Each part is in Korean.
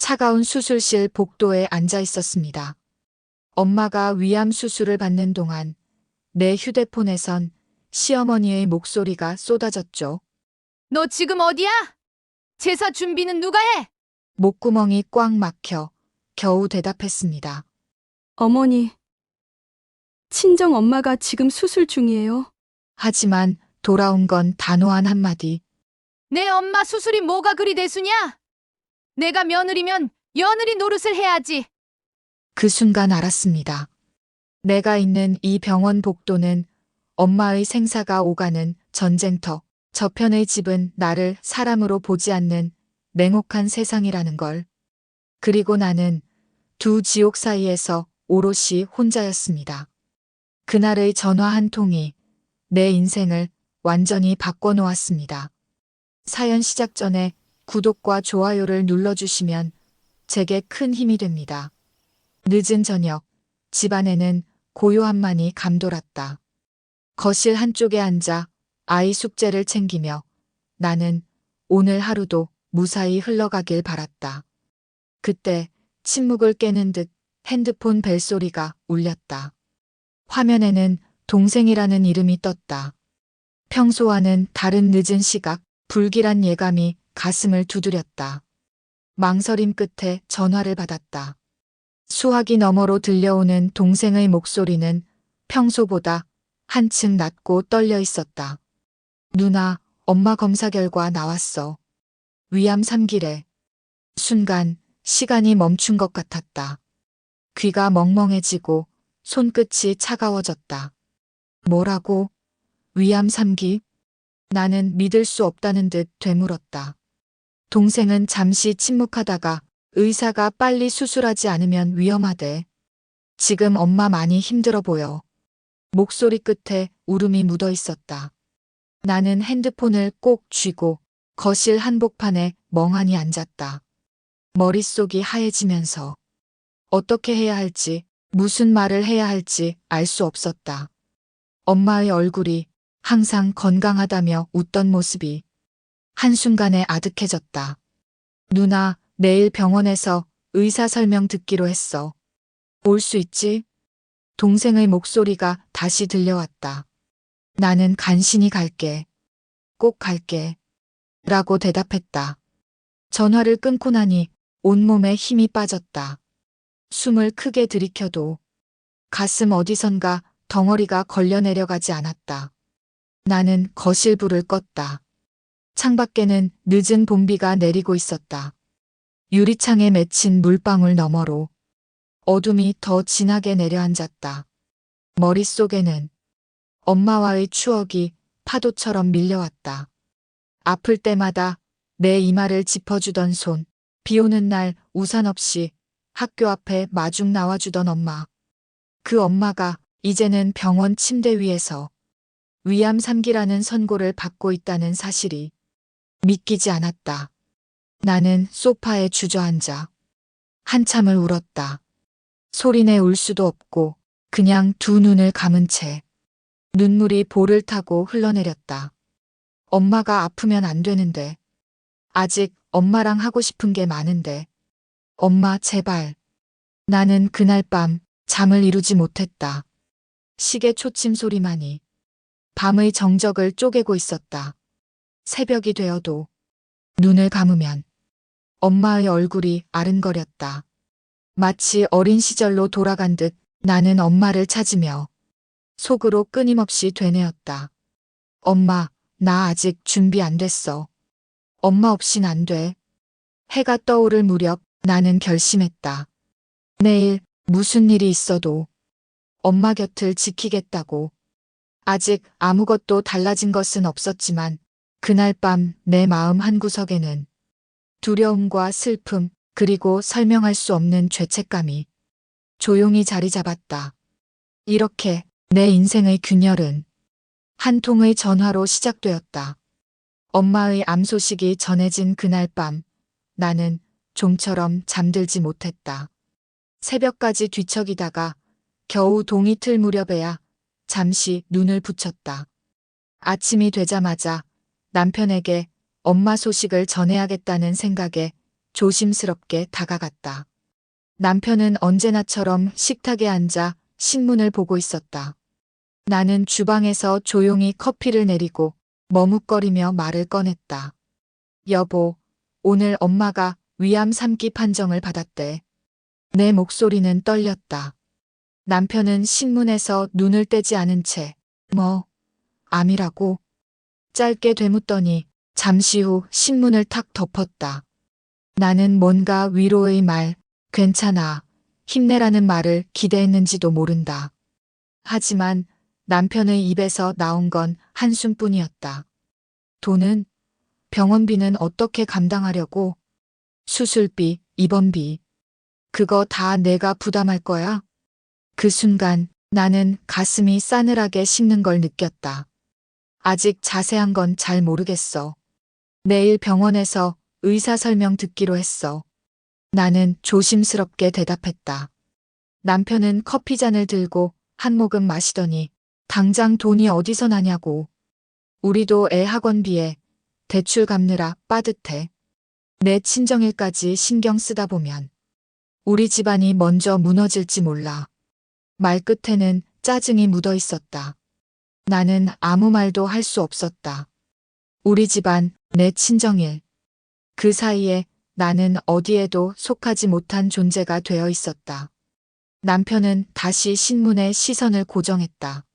차가운 수술실 복도에 앉아 있었습니다. 엄마가 위암 수술을 받는 동안 내 휴대폰에선 시어머니의 목소리가 쏟아졌죠. 너 지금 어디야? 제사 준비는 누가 해? 목구멍이 꽉 막혀 겨우 대답했습니다. 어머니, 친정 엄마가 지금 수술 중이에요. 하지만 돌아온 건 단호한 한마디. 내 엄마 수술이 뭐가 그리 대수냐? 내가 며느리면 며느리 노릇을 해야지. 그 순간 알았습니다. 내가 있는 이 병원 복도는 엄마의 생사가 오가는 전쟁터, 저편의 집은 나를 사람으로 보지 않는 냉혹한 세상이라는 걸. 그리고 나는 두 지옥 사이에서 오롯이 혼자였습니다. 그날의 전화 한 통이 내 인생을 완전히 바꿔놓았습니다. 사연 시작 전에 구독과 좋아요를 눌러주시면 제게 큰 힘이 됩니다. 늦은 저녁, 집안에는 고요함만이 감돌았다. 거실 한쪽에 앉아 아이 숙제를 챙기며 나는 오늘 하루도 무사히 흘러가길 바랐다. 그때 침묵을 깨는 듯 핸드폰 벨소리가 울렸다. 화면에는 동생이라는 이름이 떴다. 평소와는 다른 늦은 시각, 불길한 예감이 가슴을 두드렸다. 망설임 끝에 전화를 받았다. 수화기 너머로 들려오는 동생의 목소리는 평소보다 한층 낮고 떨려 있었다. 누나, 엄마 검사 결과 나왔어. 위암 3기래. 순간 시간이 멈춘 것 같았다. 귀가 멍멍해지고 손끝이 차가워졌다. 뭐라고? 위암 3기? 나는 믿을 수 없다는 듯 되물었다. 동생은 잠시 침묵하다가 의사가 빨리 수술하지 않으면 위험하대. 지금 엄마 많이 힘들어 보여. 목소리 끝에 울음이 묻어 있었다. 나는 핸드폰을 꼭 쥐고 거실 한복판에 멍하니 앉았다. 머릿속이 하얘지면서 어떻게 해야 할지, 무슨 말을 해야 할지 알 수 없었다. 엄마의 얼굴이 항상 건강하다며 웃던 모습이 한순간에 아득해졌다. 누나, 내일 병원에서 의사 설명 듣기로 했어. 올 수 있지? 동생의 목소리가 다시 들려왔다. 나는 간신히 갈게. 꼭 갈게. 라고 대답했다. 전화를 끊고 나니 온몸에 힘이 빠졌다. 숨을 크게 들이켜도 가슴 어디선가 덩어리가 걸려 내려가지 않았다. 나는 거실 불을 껐다. 창밖에는 늦은 봄비가 내리고 있었다. 유리창에 맺힌 물방울 너머로 어둠이 더 진하게 내려앉았다. 머릿속에는 엄마와의 추억이 파도처럼 밀려왔다. 아플 때마다 내 이마를 짚어주던 손, 비 오는 날 우산 없이 학교 앞에 마중 나와주던 엄마. 그 엄마가 이제는 병원 침대 위에서 위암 3기라는 선고를 받고 있다는 사실이 믿기지 않았다. 나는 소파에 주저앉아 한참을 울었다. 소리내 울 수도 없고 그냥 두 눈을 감은 채 눈물이 볼을 타고 흘러내렸다. 엄마가 아프면 안 되는데. 아직 엄마랑 하고 싶은 게 많은데. 엄마 제발. 나는 그날 밤 잠을 이루지 못했다. 시계 초침 소리만이 밤의 정적을 쪼개고 있었다. 새벽이 되어도 눈을 감으면 엄마의 얼굴이 아른거렸다. 마치 어린 시절로 돌아간 듯 나는 엄마를 찾으며 속으로 끊임없이 되뇌었다. 엄마, 나 아직 준비 안 됐어. 엄마 없인 안 돼. 해가 떠오를 무렵 나는 결심했다. 내일 무슨 일이 있어도 엄마 곁을 지키겠다고. 아직 아무것도 달라진 것은 없었지만 그날 밤 내 마음 한구석에는 두려움과 슬픔 그리고 설명할 수 없는 죄책감이 조용히 자리 잡았다. 이렇게 내 인생의 균열은 한 통의 전화로 시작되었다. 엄마의 암 소식이 전해진 그날 밤 나는 좀처럼 잠들지 못했다. 새벽까지 뒤척이다가 겨우 동이 틀 무렵에야 잠시 눈을 붙였다. 아침이 되자마자 남편에게 엄마 소식을 전해야겠다는 생각에 조심스럽게 다가갔다. 남편은 언제나처럼 식탁에 앉아 신문을 보고 있었다. 나는 주방에서 조용히 커피를 내리고 머뭇거리며 말을 꺼냈다. 여보, 오늘 엄마가 위암 3기 판정을 받았대. 내 목소리는 떨렸다. 남편은 신문에서 눈을 떼지 않은 채, 암이라고? 짧게 되묻더니 잠시 후 신문을 탁 덮었다. 나는 뭔가 위로의 말, 괜찮아, 힘내라는 말을 기대했는지도 모른다. 하지만 남편의 입에서 나온 건 한숨뿐이었다. 돈은? 병원비는 어떻게 감당하려고? 수술비, 입원비. 그거 다 내가 부담할 거야? 그 순간 나는 가슴이 싸늘하게 식는 걸 느꼈다. 아직 자세한 건 잘 모르겠어. 내일 병원에서 의사 설명 듣기로 했어. 나는 조심스럽게 대답했다. 남편은 커피잔을 들고 한 모금 마시더니 당장 돈이 어디서 나냐고. 우리도 애 학원비에 대출 갚느라 빠듯해. 내 친정일까지 신경 쓰다 보면 우리 집안이 먼저 무너질지 몰라. 말끝에는 짜증이 묻어 있었다. 나는 아무 말도 할 수 없었다. 우리 집안, 내 친정일. 그 사이에 나는 어디에도 속하지 못한 존재가 되어 있었다. 남편은 다시 신문에 시선을 고정했다.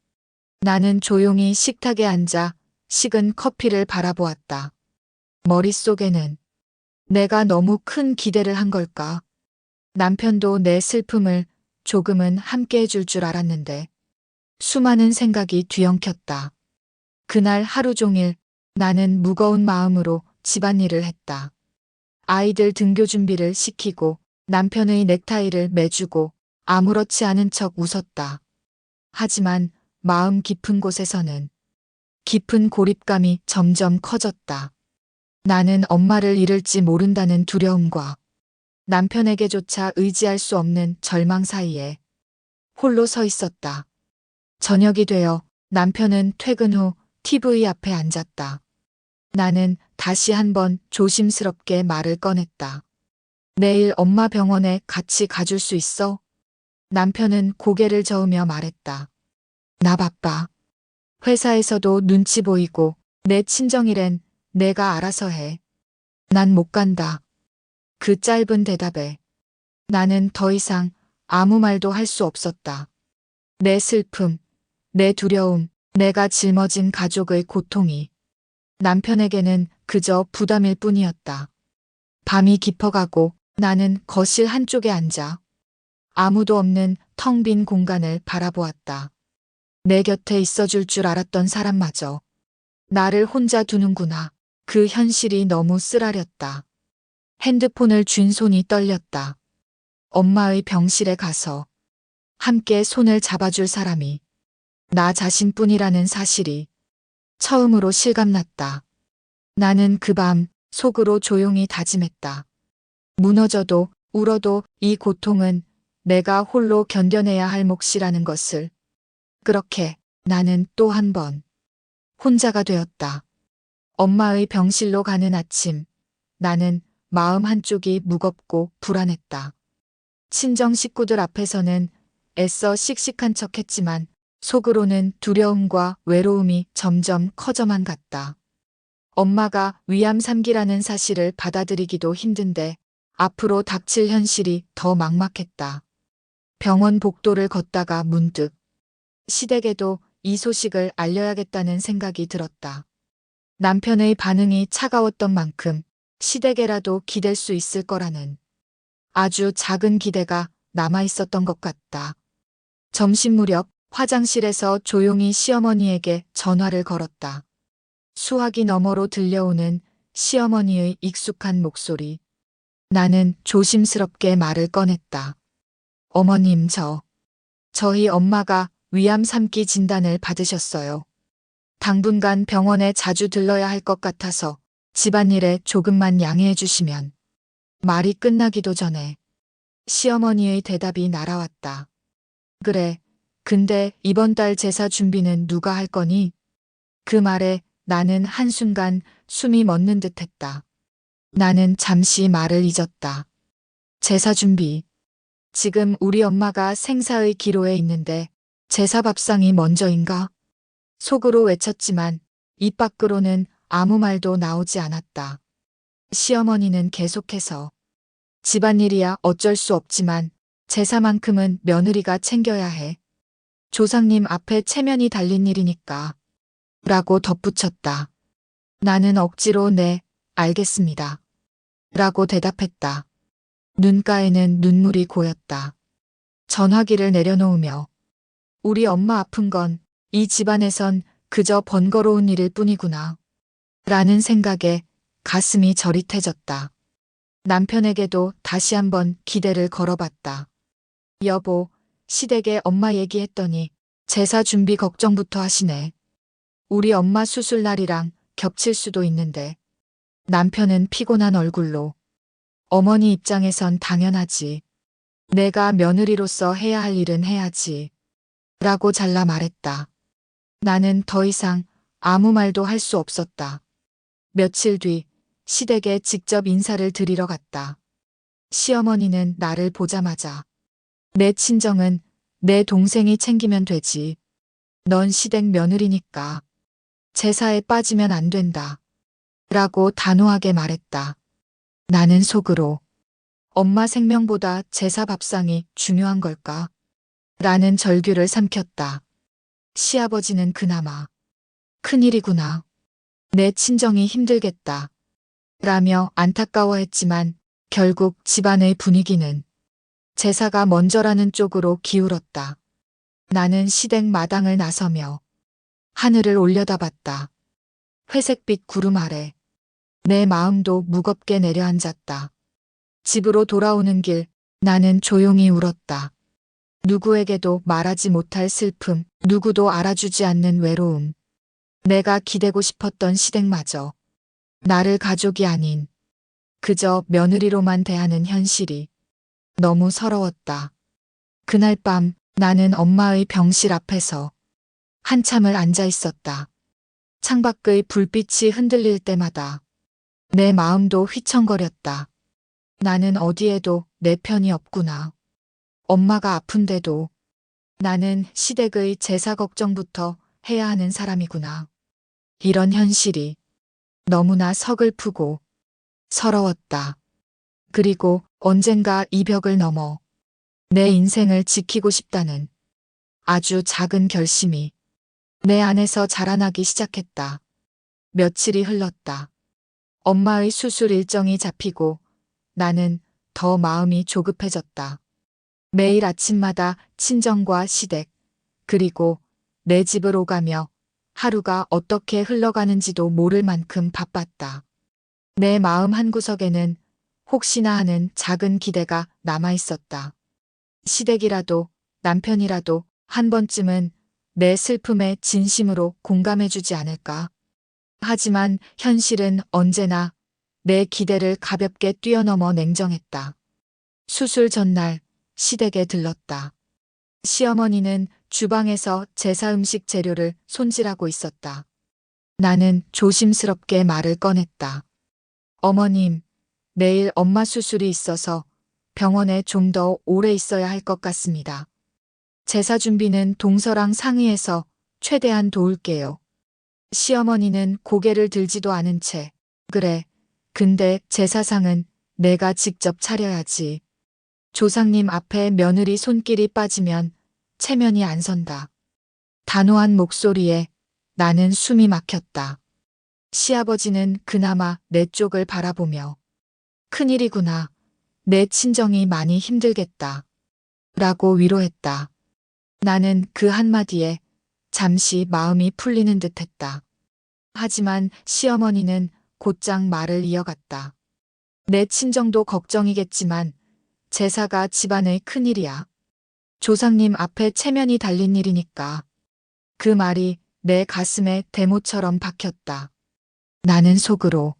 나는 조용히 식탁에 앉아 식은 커피를 바라보았다. 머릿속에는 내가 너무 큰 기대를 한 걸까? 남편도 내 슬픔을 조금은 함께 해줄 줄 알았는데 수많은 생각이 뒤엉켰다. 그날 하루 종일 나는 무거운 마음으로 집안일을 했다. 아이들 등교 준비를 시키고 남편의 넥타이를 매주고 아무렇지 않은 척 웃었다. 하지만 마음 깊은 곳에서는 깊은 고립감이 점점 커졌다. 나는 엄마를 잃을지 모른다는 두려움과 남편에게조차 의지할 수 없는 절망 사이에 홀로 서 있었다. 저녁이 되어 남편은 퇴근 후 TV 앞에 앉았다. 나는 다시 한번 조심스럽게 말을 꺼냈다. 내일 엄마 병원에 같이 가줄 수 있어? 남편은 고개를 저으며 말했다. 나 바빠. 회사에서도 눈치 보이고 내 친정일엔 내가 알아서 해. 난 못 간다. 그 짧은 대답에 나는 더 이상 아무 말도 할 수 없었다. 내 슬픔, 내 두려움, 내가 짊어진 가족의 고통이 남편에게는 그저 부담일 뿐이었다. 밤이 깊어가고 나는 거실 한쪽에 앉아 아무도 없는 텅 빈 공간을 바라보았다. 내 곁에 있어줄 줄 알았던 사람마저 나를 혼자 두는구나. 그 현실이 너무 쓰라렸다. 핸드폰을 쥔 손이 떨렸다. 엄마의 병실에 가서 함께 손을 잡아줄 사람이 나 자신뿐이라는 사실이 처음으로 실감났다. 나는 그 밤 속으로 조용히 다짐했다. 무너져도 울어도 이 고통은 내가 홀로 견뎌내야 할 몫이라는 것을. 그렇게 나는 또 한 번 혼자가 되었다. 엄마의 병실로 가는 아침, 나는 마음 한쪽이 무겁고 불안했다. 친정 식구들 앞에서는 애써 씩씩한 척했지만 속으로는 두려움과 외로움이 점점 커져만 갔다. 엄마가 위암 3기라는 사실을 받아들이기도 힘든데 앞으로 닥칠 현실이 더 막막했다. 병원 복도를 걷다가 문득 시댁에도 이 소식을 알려야겠다는 생각이 들었다. 남편의 반응이 차가웠던 만큼 시댁에라도 기댈 수 있을 거라는 아주 작은 기대가 남아 있었던 것 같다. 점심 무렵 화장실에서 조용히 시어머니에게 전화를 걸었다. 수화기 너머로 들려오는 시어머니의 익숙한 목소리. 나는 조심스럽게 말을 꺼냈다. 어머님, 저희 엄마가 위암 3기 진단을 받으셨어요. 당분간 병원에 자주 들러야 할 것 같아서 집안일에 조금만 양해해 주시면. 말이 끝나기도 전에 시어머니의 대답이 날아왔다. 그래, 근데 이번 달 제사 준비는 누가 할 거니? 그 말에 나는 한순간 숨이 멎는 듯 했다. 나는 잠시 말을 잊었다. 제사 준비. 지금 우리 엄마가 생사의 기로에 있는데 제사 밥상이 먼저인가? 속으로 외쳤지만 입 밖으로는 아무 말도 나오지 않았다. 시어머니는 계속해서 집안일이야 어쩔 수 없지만 제사만큼은 며느리가 챙겨야 해. 조상님 앞에 체면이 달린 일이니까. 라고 덧붙였다. 나는 억지로 네, 알겠습니다. 라고 대답했다. 눈가에는 눈물이 고였다. 전화기를 내려놓으며 우리 엄마 아픈 건 이 집안에선 그저 번거로운 일일 뿐이구나. 라는 생각에 가슴이 저릿해졌다. 남편에게도 다시 한번 기대를 걸어봤다. 여보, 시댁에 엄마 얘기했더니 제사 준비 걱정부터 하시네. 우리 엄마 수술 날이랑 겹칠 수도 있는데. 남편은 피곤한 얼굴로 어머니 입장에선 당연하지. 내가 며느리로서 해야 할 일은 해야지. 라고 잘라 말했다. 나는 더 이상 아무 말도 할 수 없었다. 며칠 뒤 시댁에 직접 인사를 드리러 갔다. 시어머니는 나를 보자마자 내 친정은 내 동생이 챙기면 되지. 넌 시댁 며느리니까 제사에 빠지면 안 된다. 라고 단호하게 말했다. 나는 속으로 엄마 생명보다 제사 밥상이 중요한 걸까? 라는 절규를 삼켰다. 시아버지는 그나마 큰일이구나. 내 친정이 힘들겠다. 라며 안타까워했지만 결국 집안의 분위기는 제사가 먼저라는 쪽으로 기울었다. 나는 시댁 마당을 나서며 하늘을 올려다봤다. 회색빛 구름 아래 내 마음도 무겁게 내려앉았다. 집으로 돌아오는 길 나는 조용히 울었다. 누구에게도 말하지 못할 슬픔, 누구도 알아주지 않는 외로움. 내가 기대고 싶었던 시댁마저 나를 가족이 아닌 그저 며느리로만 대하는 현실이 너무 서러웠다. 그날 밤 나는 엄마의 병실 앞에서 한참을 앉아 있었다. 창밖의 불빛이 흔들릴 때마다 내 마음도 휘청거렸다. 나는 어디에도 내 편이 없구나. 엄마가 아픈데도 나는 시댁의 제사 걱정부터 해야 하는 사람이구나. 이런 현실이 너무나 서글프고 서러웠다. 그리고 언젠가 이 벽을 넘어 내 인생을 지키고 싶다는 아주 작은 결심이 내 안에서 자라나기 시작했다. 며칠이 흘렀다. 엄마의 수술 일정이 잡히고 나는 더 마음이 조급해졌다. 매일 아침마다 친정과 시댁, 그리고 내 집을 오가며 하루가 어떻게 흘러가는지도 모를 만큼 바빴다. 내 마음 한구석에는 혹시나 하는 작은 기대가 남아 있었다. 시댁이라도 남편이라도 한 번쯤은 내 슬픔에 진심으로 공감해주지 않을까. 하지만 현실은 언제나 내 기대를 가볍게 뛰어넘어 냉정했다. 수술 전날 시댁에 들렀다. 시어머니는 주방에서 제사 음식 재료를 손질하고 있었다. 나는 조심스럽게 말을 꺼냈다. 어머님, 내일 엄마 수술이 있어서 병원에 좀 더 오래 있어야 할 것 같습니다. 제사 준비는 동서랑 상의해서 최대한 도울게요. 시어머니는 고개를 들지도 않은 채, 그래, 근데 제사상은 내가 직접 차려야지. 조상님 앞에 며느리 손길이 빠지면 체면이 안 선다. 단호한 목소리에 나는 숨이 막혔다. 시아버지는 그나마 내 쪽을 바라보며 큰일이구나. 내 친정이 많이 힘들겠다. 라고 위로했다. 나는 그 한마디에 잠시 마음이 풀리는 듯했다. 하지만 시어머니는 곧장 말을 이어갔다. 내 친정도 걱정이겠지만 제사가 집안의 큰일이야. 조상님 앞에 체면이 달린 일이니까. 그 말이 내 가슴에 대모처럼 박혔다. 나는 속으로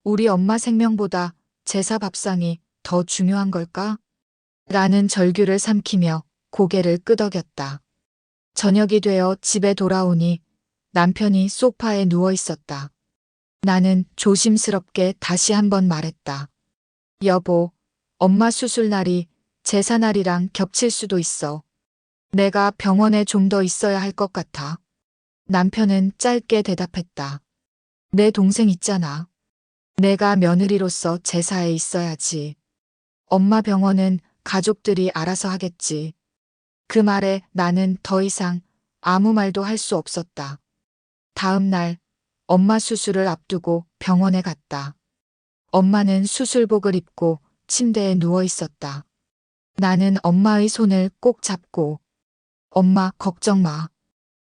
우리 엄마 생명보다 제사 밥상이 더 중요한 걸까? 라는 절규를 삼키며 고개를 끄덕였다. 저녁이 되어 집에 돌아오니 남편이 소파에 누워 있었다. 나는 조심스럽게 다시 한번 말했다. 여보, 엄마 수술날이 제사날이랑 겹칠 수도 있어. 내가 병원에 좀 더 있어야 할 것 같아. 남편은 짧게 대답했다. 내 동생 있잖아. 내가 며느리로서 제사에 있어야지. 엄마 병원은 가족들이 알아서 하겠지. 그 말에 나는 더 이상 아무 말도 할 수 없었다. 다음 날 엄마 수술을 앞두고 병원에 갔다. 엄마는 수술복을 입고 침대에 누워 있었다. 나는 엄마의 손을 꼭 잡고 엄마 걱정 마.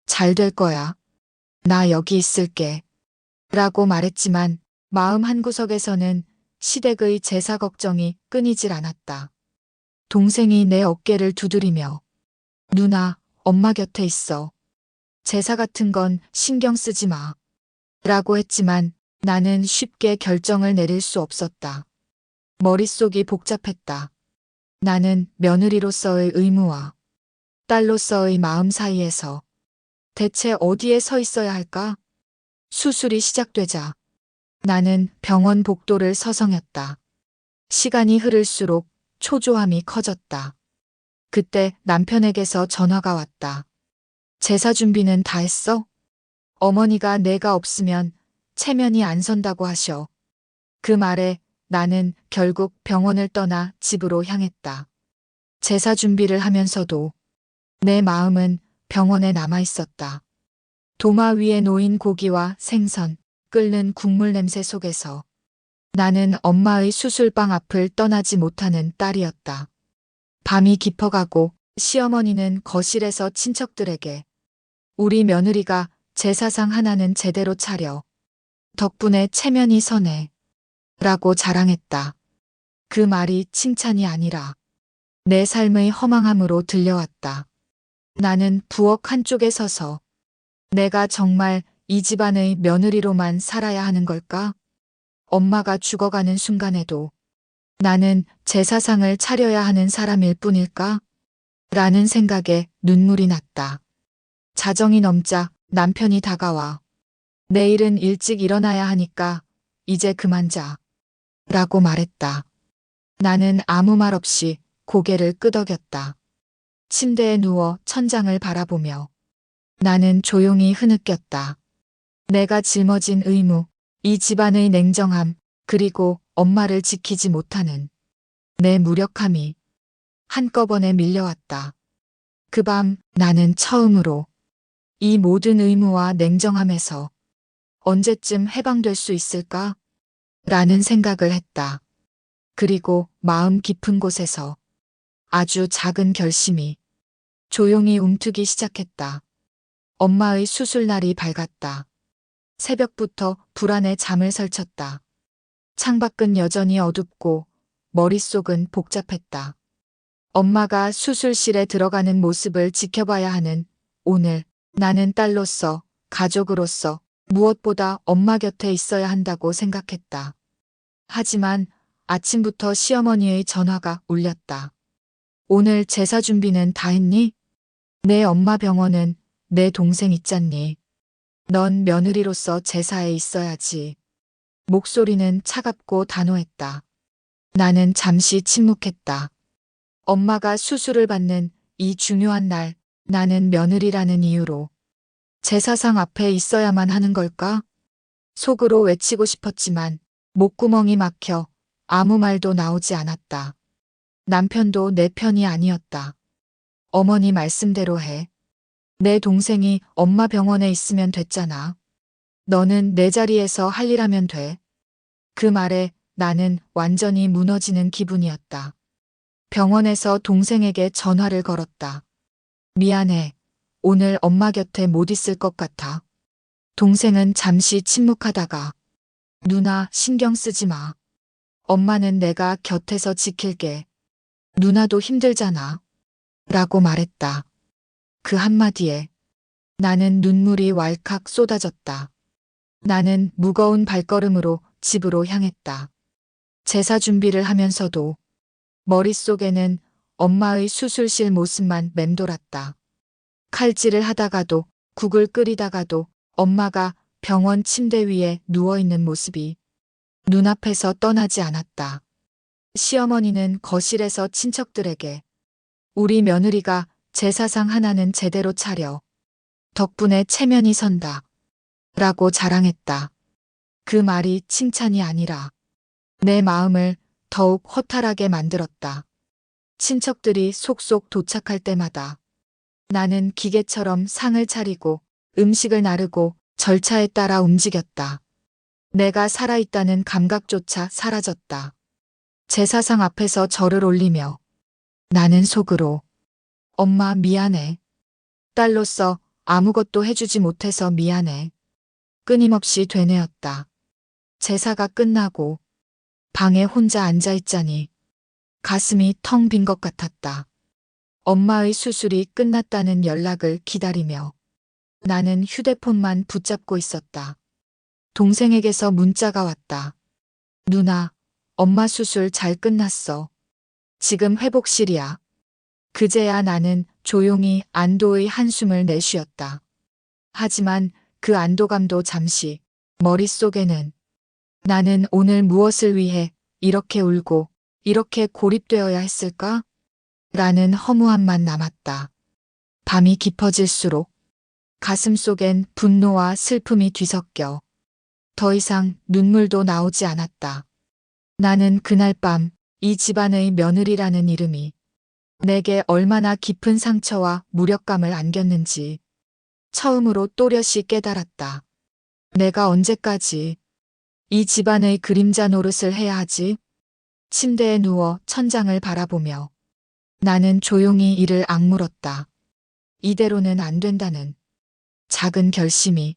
잘 될 거야. 나 여기 있을게. 라고 말했지만 마음 한구석에서는 시댁의 제사 걱정이 끊이질 않았다. 동생이 내 어깨를 두드리며 누나, 엄마 곁에 있어. 제사 같은 건 신경 쓰지 마. 라고 했지만 나는 쉽게 결정을 내릴 수 없었다. 머릿속이 복잡했다. 나는 며느리로서의 의무와 딸로서의 마음 사이에서 대체 어디에 서 있어야 할까? 수술이 시작되자 나는 병원 복도를 서성였다. 시간이 흐를수록 초조함이 커졌다. 그때 남편에게서 전화가 왔다. 제사 준비는 다 했어? 어머니가 내가 없으면 체면이 안 선다고 하셔. 그 말에 나는 결국 병원을 떠나 집으로 향했다. 제사 준비를 하면서도 내 마음은 병원에 남아 있었다. 도마 위에 놓인 고기와 생선, 끓는 국물 냄새 속에서 나는 엄마의 수술방 앞을 떠나지 못하는 딸이었다. 밤이 깊어가고 시어머니는 거실에서 친척들에게 우리 며느리가 제사상 하나는 제대로 차려. 덕분에 체면이 서네. 라고 자랑했다. 그 말이 칭찬이 아니라 내 삶의 허망함으로 들려왔다. 나는 부엌 한쪽에 서서 내가 정말 이 집안의 며느리로만 살아야 하는 걸까? 엄마가 죽어가는 순간에도 나는 제사상을 차려야 하는 사람일 뿐일까? 라는 생각에 눈물이 났다. 자정이 넘자 남편이 다가와 내일은 일찍 일어나야 하니까 이제 그만 자. 라고 말했다. 나는 아무 말 없이 고개를 끄덕였다. 침대에 누워 천장을 바라보며 나는 조용히 흐느꼈다. 내가 짊어진 의무, 이 집안의 냉정함, 그리고 엄마를 지키지 못하는 내 무력함이 한꺼번에 밀려왔다. 그 밤 나는 처음으로 이 모든 의무와 냉정함에서 언제쯤 해방될 수 있을까? 라는 생각을 했다. 그리고 마음 깊은 곳에서 아주 작은 결심이 조용히 움트기 시작했다. 엄마의 수술날이 밝았다. 새벽부터 불안에 잠을 설쳤다. 창밖은 여전히 어둡고 머릿속은 복잡했다. 엄마가 수술실에 들어가는 모습을 지켜봐야 하는 오늘 나는 딸로서, 가족으로서 무엇보다 엄마 곁에 있어야 한다고 생각했다. 하지만 아침부터 시어머니의 전화가 울렸다. 오늘 제사 준비는 다 했니? 내 엄마 병원은 내 동생 있잖니. 넌 며느리로서 제사에 있어야지. 목소리는 차갑고 단호했다. 나는 잠시 침묵했다. 엄마가 수술을 받는 이 중요한 날, 나는 며느리라는 이유로 제사상 앞에 있어야만 하는 걸까? 속으로 외치고 싶었지만 목구멍이 막혀 아무 말도 나오지 않았다. 남편도 내 편이 아니었다. 어머니 말씀대로 해. 내 동생이 엄마 병원에 있으면 됐잖아. 너는 내 자리에서 할 일 하면 돼. 그 말에 나는 완전히 무너지는 기분이었다. 병원에서 동생에게 전화를 걸었다. 미안해. 오늘 엄마 곁에 못 있을 것 같아. 동생은 잠시 침묵하다가 누나 신경 쓰지 마. 엄마는 내가 곁에서 지킬게. 누나도 힘들잖아. 라고 말했다. 그 한마디에 나는 눈물이 왈칵 쏟아졌다. 나는 무거운 발걸음으로 집으로 향했다. 제사 준비를 하면서도 머릿속에는 엄마의 수술실 모습만 맴돌았다. 칼질을 하다가도 국을 끓이다가도 엄마가 병원 침대 위에 누워있는 모습이 눈앞에서 떠나지 않았다. 시어머니는 거실에서 친척들에게 우리 며느리가 제사상 하나는 제대로 차려 덕분에 체면이 선다 라고 자랑했다. 그 말이 칭찬이 아니라 내 마음을 더욱 허탈하게 만들었다. 친척들이 속속 도착할 때마다 나는 기계처럼 상을 차리고 음식을 나르고 절차에 따라 움직였다. 내가 살아있다는 감각조차 사라졌다. 제사상 앞에서 절을 올리며 나는 속으로 엄마 미안해. 딸로서 아무것도 해주지 못해서 미안해. 끊임없이 되뇌었다. 제사가 끝나고 방에 혼자 앉아있자니 가슴이 텅 빈 것 같았다. 엄마의 수술이 끝났다는 연락을 기다리며 나는 휴대폰만 붙잡고 있었다. 동생에게서 문자가 왔다. 누나, 엄마 수술 잘 끝났어. 지금 회복실이야. 그제야 나는 조용히 안도의 한숨을 내쉬었다. 하지만 그 안도감도 잠시 머릿속에는 나는 오늘 무엇을 위해 이렇게 울고 이렇게 고립되어야 했을까? 라는 허무함만 남았다. 밤이 깊어질수록 가슴 속엔 분노와 슬픔이 뒤섞여 더 이상 눈물도 나오지 않았다. 나는 그날 밤 이 집안의 며느리라는 이름이 내게 얼마나 깊은 상처와 무력감을 안겼는지 처음으로 또렷이 깨달았다. 내가 언제까지 이 집안의 그림자 노릇을 해야 하지? 침대에 누워 천장을 바라보며 나는 조용히 이를 악물었다. 이대로는 안 된다는 작은 결심이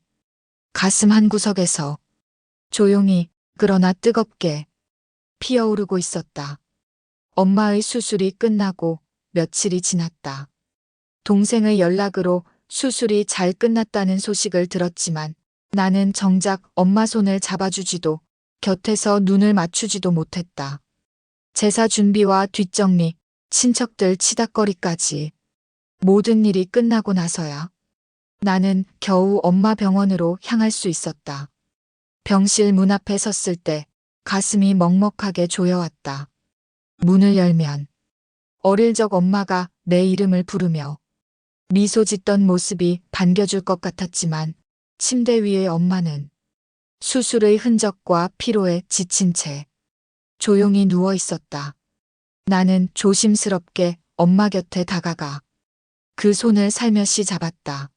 가슴 한구석에서 조용히 그러나 뜨겁게 피어오르고 있었다. 엄마의 수술이 끝나고 며칠이 지났다. 동생의 연락으로 수술이 잘 끝났다는 소식을 들었지만 나는 정작 엄마 손을 잡아주지도 곁에서 눈을 맞추지도 못했다. 제사 준비와 뒷정리, 친척들 치닥거리까지 모든 일이 끝나고 나서야 나는 겨우 엄마 병원으로 향할 수 있었다. 병실 문 앞에 섰을 때 가슴이 먹먹하게 조여왔다. 문을 열면 어릴 적 엄마가 내 이름을 부르며 미소 짓던 모습이 반겨줄 것 같았지만 침대 위의 엄마는 수술의 흔적과 피로에 지친 채 조용히 누워 있었다. 나는 조심스럽게 엄마 곁에 다가가 그 손을 살며시 잡았다.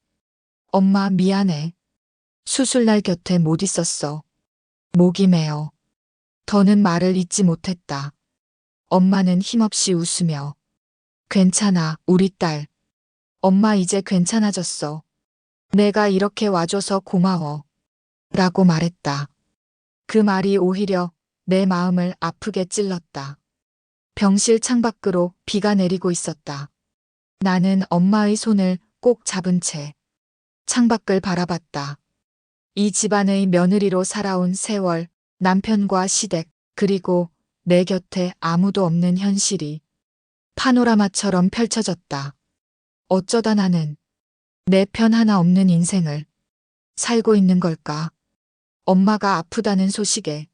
엄마 미안해. 수술날 곁에 못 있었어. 목이 메어. 더는 말을 잇지 못했다. 엄마는 힘없이 웃으며 괜찮아, 우리 딸. 엄마 이제 괜찮아졌어. 내가 이렇게 와줘서 고마워. 라고 말했다. 그 말이 오히려 내 마음을 아프게 찔렀다. 병실 창밖으로 비가 내리고 있었다. 나는 엄마의 손을 꼭 잡은 채 창밖을 바라봤다. 이 집안의 며느리로 살아온 세월, 남편과 시댁, 그리고 내 곁에 아무도 없는 현실이 파노라마처럼 펼쳐졌다. 어쩌다 나는 내 편 하나 없는 인생을 살고 있는 걸까? 엄마가 아프다는 소식에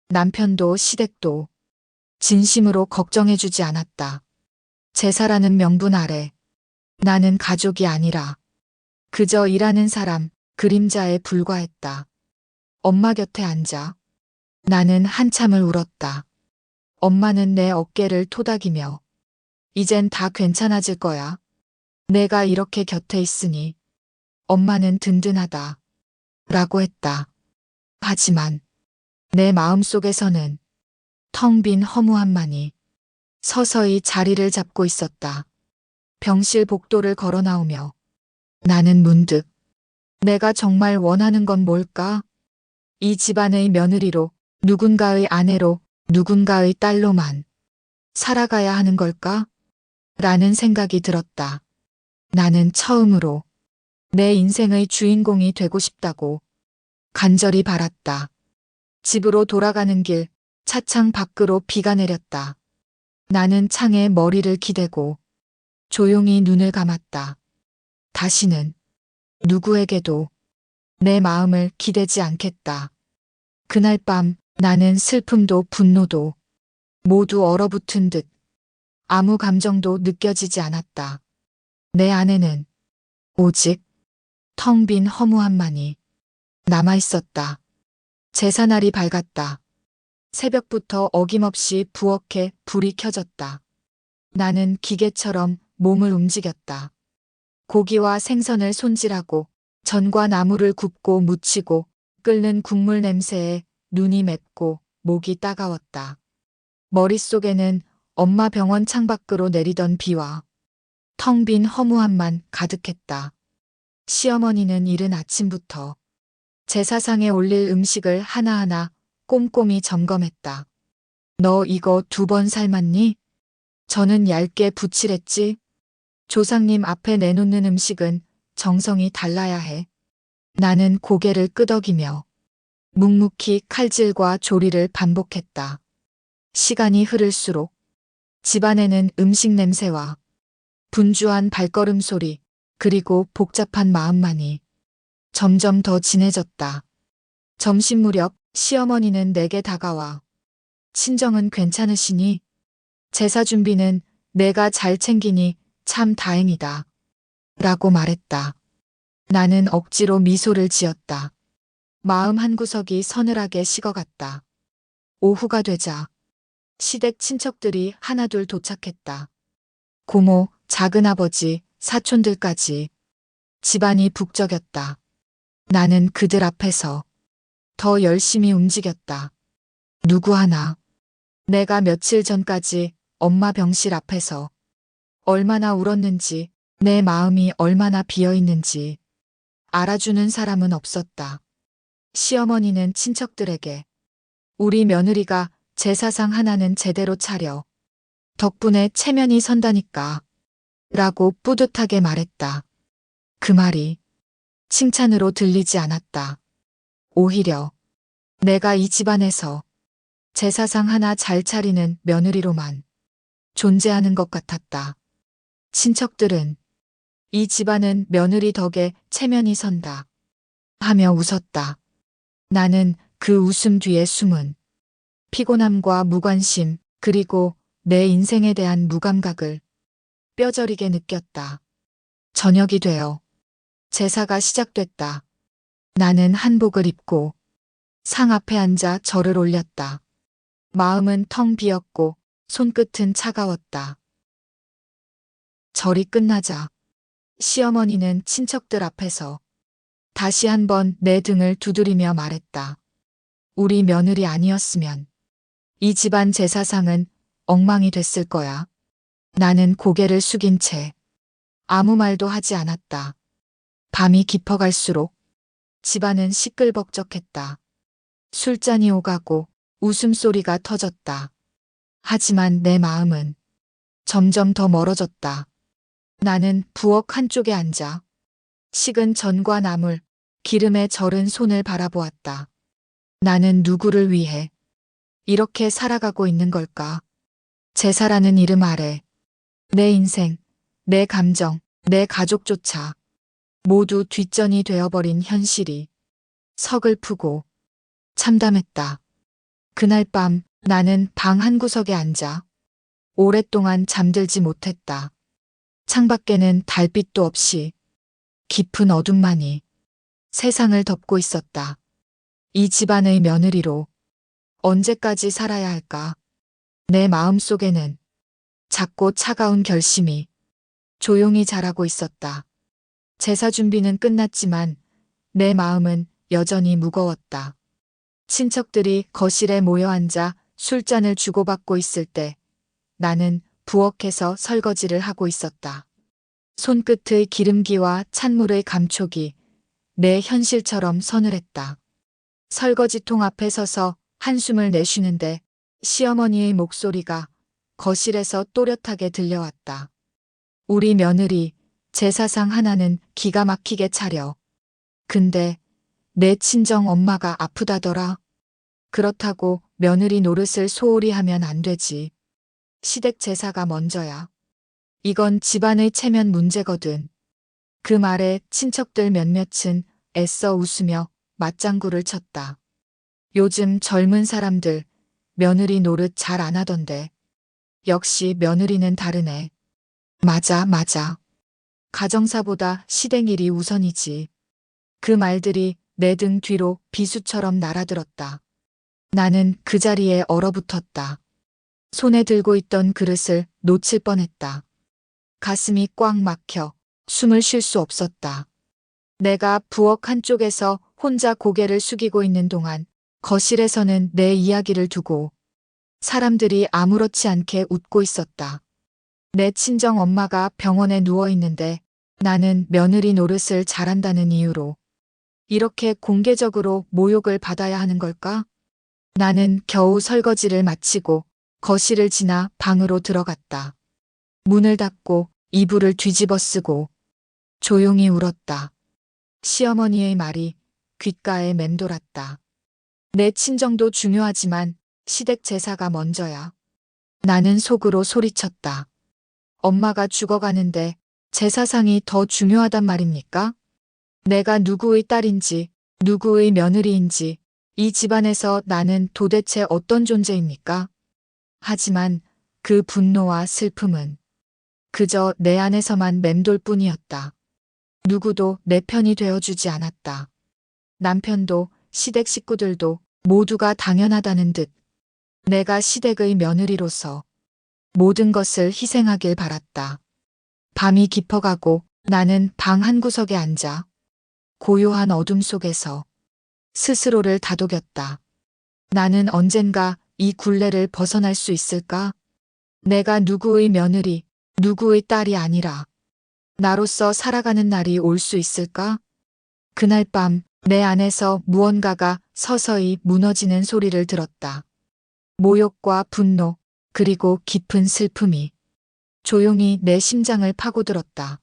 남편도 시댁도 진심으로 걱정해주지 않았다. 제사라는 명분 아래 나는 가족이 아니라 그저 일하는 사람, 그림자에 불과했다. 엄마 곁에 앉아 나는 한참을 울었다. 엄마는 내 어깨를 토닥이며 이젠 다 괜찮아질 거야. 내가 이렇게 곁에 있으니 엄마는 든든하다. 라고 했다. 하지만 내 마음속에서는 텅 빈 허무함만이 서서히 자리를 잡고 있었다. 병실 복도를 걸어 나오며 나는 문득 내가 정말 원하는 건 뭘까? 이 집안의 며느리로, 누군가의 아내로, 누군가의 딸로만 살아가야 하는 걸까? 라는 생각이 들었다. 나는 처음으로 내 인생의 주인공이 되고 싶다고 간절히 바랐다. 집으로 돌아가는 길 차창 밖으로 비가 내렸다. 나는 창에 머리를 기대고 조용히 눈을 감았다. 다시는 누구에게도 내 마음을 기대지 않겠다. 그날 밤 나는 슬픔도 분노도 모두 얼어붙은 듯 아무 감정도 느껴지지 않았다. 내 안에는 오직 텅 빈 허무함만이 남아 있었다. 제사날이 밝았다. 새벽부터 어김없이 부엌에 불이 켜졌다. 나는 기계처럼 몸을 움직였다. 고기와 생선을 손질하고 전과 나물을 굽고 무치고 끓는 국물 냄새에 눈이 맵고 목이 따가웠다. 머릿속에는 엄마 병원 창밖으로 내리던 비와 텅 빈 허무함만 가득했다. 시어머니는 이른 아침부터 제사상에 올릴 음식을 하나하나 꼼꼼히 점검했다. 너 이거 2번 삶았니? 저는 얇게 부칠했지? 조상님 앞에 내놓는 음식은 정성이 달라야 해. 나는 고개를 끄덕이며 묵묵히 칼질과 조리를 반복했다. 시간이 흐를수록 집안에는 음식 냄새와 분주한 발걸음 소리 그리고 복잡한 마음만이 점점 더 진해졌다. 점심 무렵 시어머니는 내게 다가와 친정은 괜찮으시니? 제사 준비는 내가 잘 챙기니 참 다행이다. 라고 말했다. 나는 억지로 미소를 지었다. 마음 한구석이 서늘하게 식어갔다. 오후가 되자 시댁 친척들이 하나둘 도착했다. 고모, 작은아버지, 사촌들까지 집안이 북적였다. 나는 그들 앞에서 더 열심히 움직였다. 누구 하나 내가 며칠 전까지 엄마 병실 앞에서 얼마나 울었는지 내 마음이 얼마나 비어있는지 알아주는 사람은 없었다. 시어머니는 친척들에게 우리 며느리가 제사상 하나는 제대로 차려 덕분에 체면이 선다니까 라고 뿌듯하게 말했다. 그 말이 칭찬으로 들리지 않았다. 오히려 내가 이 집안에서 제사상 하나 잘 차리는 며느리로만 존재하는 것 같았다. 친척들은 이 집안은 며느리 덕에 체면이 선다 하며 웃었다. 나는 그 웃음 뒤에 숨은 피곤함과 무관심 그리고 내 인생에 대한 무감각을 뼈저리게 느꼈다. 저녁이 되어 제사가 시작됐다. 나는 한복을 입고 상 앞에 앉아 절을 올렸다. 마음은 텅 비었고 손끝은 차가웠다. 절이 끝나자 시어머니는 친척들 앞에서 다시 한번 내 등을 두드리며 말했다. 우리 며느리 아니었으면 이 집안 제사상은 엉망이 됐을 거야. 나는 고개를 숙인 채 아무 말도 하지 않았다. 밤이 깊어갈수록 집안은 시끌벅적했다. 술잔이 오가고 웃음소리가 터졌다. 하지만 내 마음은 점점 더 멀어졌다. 나는 부엌 한쪽에 앉아 식은 전과 나물, 기름에 절은 손을 바라보았다. 나는 누구를 위해 이렇게 살아가고 있는 걸까? 제사라는 이름 아래 내 인생, 내 감정, 내 가족조차 모두 뒷전이 되어버린 현실이 서글프고 참담했다. 그날 밤 나는 방 한구석에 앉아 오랫동안 잠들지 못했다. 창밖에는 달빛도 없이 깊은 어둠만이 세상을 덮고 있었다. 이 집안의 며느리로 언제까지 살아야 할까? 내 마음속에는 작고 차가운 결심이 조용히 자라고 있었다. 제사 준비는 끝났지만 내 마음은 여전히 무거웠다. 친척들이 거실에 모여 앉아 술잔을 주고받고 있을 때 나는 부엌에서 설거지를 하고 있었다. 손끝의 기름기와 찬물의 감촉이 내 현실처럼 서늘했다. 설거지통 앞에 서서 한숨을 내쉬는데 시어머니의 목소리가 거실에서 또렷하게 들려왔다. 우리 며느리 제사상 하나는 기가 막히게 차려. 근데 내 친정 엄마가 아프다더라. 그렇다고 며느리 노릇을 소홀히 하면 안 되지. 시댁 제사가 먼저야. 이건 집안의 체면 문제거든. 그 말에 친척들 몇몇은 애써 웃으며 맞장구를 쳤다. 요즘 젊은 사람들 며느리 노릇 잘 안 하던데. 역시 며느리는 다르네. 맞아, 맞아. 가정사보다 시댁일이 우선이지. 그 말들이 내 등 뒤로 비수처럼 날아들었다. 나는 그 자리에 얼어붙었다. 손에 들고 있던 그릇을 놓칠 뻔했다. 가슴이 꽉 막혀 숨을 쉴 수 없었다. 내가 부엌 한쪽에서 혼자 고개를 숙이고 있는 동안 거실에서는 내 이야기를 두고 사람들이 아무렇지 않게 웃고 있었다. 내 친정 엄마가 병원에 누워 있는데 나는 며느리 노릇을 잘한다는 이유로 이렇게 공개적으로 모욕을 받아야 하는 걸까? 나는 겨우 설거지를 마치고 거실을 지나 방으로 들어갔다. 문을 닫고 이불을 뒤집어 쓰고 조용히 울었다. 시어머니의 말이 귓가에 맴돌았다. 내 친정도 중요하지만 시댁 제사가 먼저야. 나는 속으로 소리쳤다. 엄마가 죽어가는데 제사상이 더 중요하단 말입니까? 내가 누구의 딸인지, 누구의 며느리인지, 이 집안에서 나는 도대체 어떤 존재입니까? 하지만 그 분노와 슬픔은 그저 내 안에서만 맴돌 뿐이었다. 누구도 내 편이 되어주지 않았다. 남편도 시댁 식구들도 모두가 당연하다는 듯 내가 시댁의 며느리로서 모든 것을 희생하길 바랐다. 밤이 깊어가고 나는 방 한구석에 앉아 고요한 어둠 속에서 스스로를 다독였다. 나는 언젠가 이 굴레를 벗어날 수 있을까? 내가 누구의 며느리, 누구의 딸이 아니라 나로서 살아가는 날이 올 수 있을까? 그날 밤 내 안에서 무언가가 서서히 무너지는 소리를 들었다. 모욕과 분노, 그리고 깊은 슬픔이 조용히 내 심장을 파고들었다.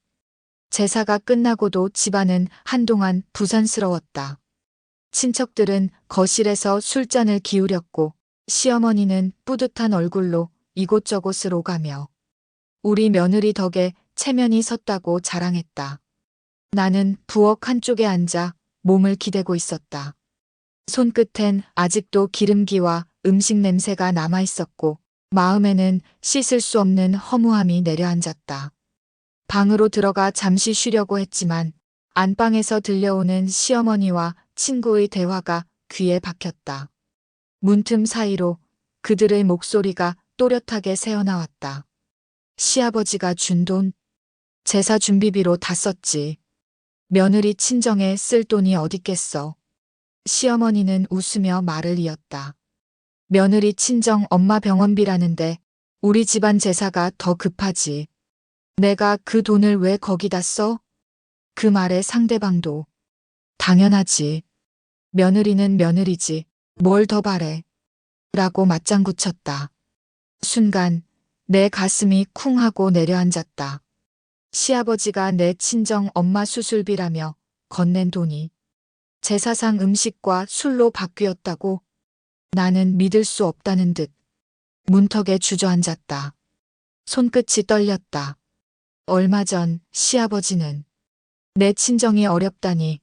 제사가 끝나고도 집안은 한동안 부산스러웠다. 친척들은 거실에서 술잔을 기울였고 시어머니는 뿌듯한 얼굴로 이곳저곳을 오가며 우리 며느리 덕에 체면이 섰다고 자랑했다. 나는 부엌 한쪽에 앉아 몸을 기대고 있었다. 손끝엔 아직도 기름기와 음식 냄새가 남아 있었고 마음에는 씻을 수 없는 허무함이 내려앉았다. 방으로 들어가 잠시 쉬려고 했지만 안방에서 들려오는 시어머니와 친구의 대화가 귀에 박혔다. 문틈 사이로 그들의 목소리가 또렷하게 새어나왔다. 시아버지가 준 돈, 제사 준비비로 다 썼지. 며느리 친정에 쓸 돈이 어딨겠어. 시어머니는 웃으며 말을 이었다. 며느리 친정 엄마 병원비라는데 우리 집안 제사가 더 급하지. 내가 그 돈을 왜 거기다 써? 그 말에 상대방도 당연하지. 며느리는 며느리지. 뭘 더 바래. 라고 맞장구 쳤다. 순간 내 가슴이 쿵 하고 내려앉았다. 시아버지가 내 친정 엄마 수술비라며 건넨 돈이 제사상 음식과 술로 바뀌었다고? 나는 믿을 수 없다는 듯 문턱에 주저앉았다. 손끝이 떨렸다. 얼마 전 시아버지는 내 친정이 어렵다니